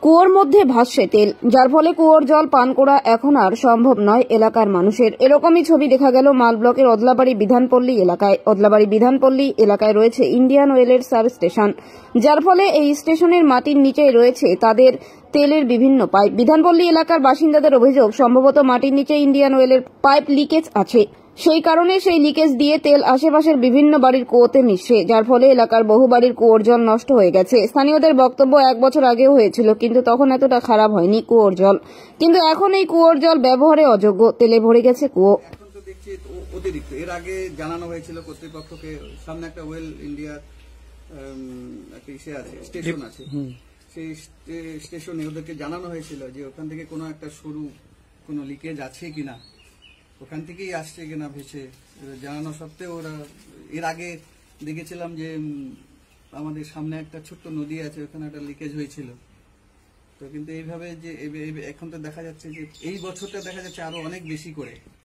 কুয়োর মধ্যে ভাসছে তেল, যার ফলে কুয়োর জল পান করা এখন আর সম্ভব নয় এলাকার মানুষের। এরকমই ছবি দেখা গেল মাল ব্লকের অদলাবাড়ি বিধানপল্লী এলাকায়। অদলাবাড়ি বিধানপল্লী এলাকায় রয়েছে ইন্ডিয়ান ওয়েলের সাব স্টেশন, যার ফলে এই স্টেশনের মাটির নিচেই রয়েছে তাদের তেলের বিভিন্ন পাইপ। বিধানপল্লী এলাকার বাসিন্দাদের অভিযোগ, সম্ভবত মাটির নিচে ইন্ডিয়ান ওয়েলের পাইপ লিকেজ আছে, সেই কারণে সেই লিকেজ দিয়ে তেল আশেপাশের বিভিন্ন বাড়ির কুয়োতে মিশছে, যার ফলে এলাকার বহু বাড়ির কুয়োর জল নষ্ট হয়ে গেছে। স্থানীয়দের বক্তব্য, 1 বছর আগেও হয়েছিল, কিন্তু তখন এতটা খারাপ হয়নি কুয়োর জল, কিন্তু এখন এই কুয়োর জল ব্যবহারে অযোগ্য, তেলে ভরে গেছে কুয়ো। এখন তো দেখছি অতিরিক্ত। এর আগে জানানো হয়েছিল কর্তৃপক্ষকে, সামনে একটা ওয়েল ইন্ডিয়ার একটা ইসে আছে, স্টেশন আছে, সেই স্টেশনে ওদেরকে জানানো হয়েছিল যে ওখান থেকে কোনো একটা সরু কোনো লিকেজ আছে কিনা, ওখান থেকেই আসছে কিনা ভেসে। জানানো সত্ত্বেও ওরা, এর আগে দেখেছিলাম যে আমাদের সামনে একটা ছোট্ট নদী আছে, ওখানে একটা লিকেজ হয়েছিল। তো কিন্তু এইভাবে যে এখন তো দেখা যাচ্ছে যে এই বছরটা দেখা যাচ্ছে আরো অনেক বেশি করে।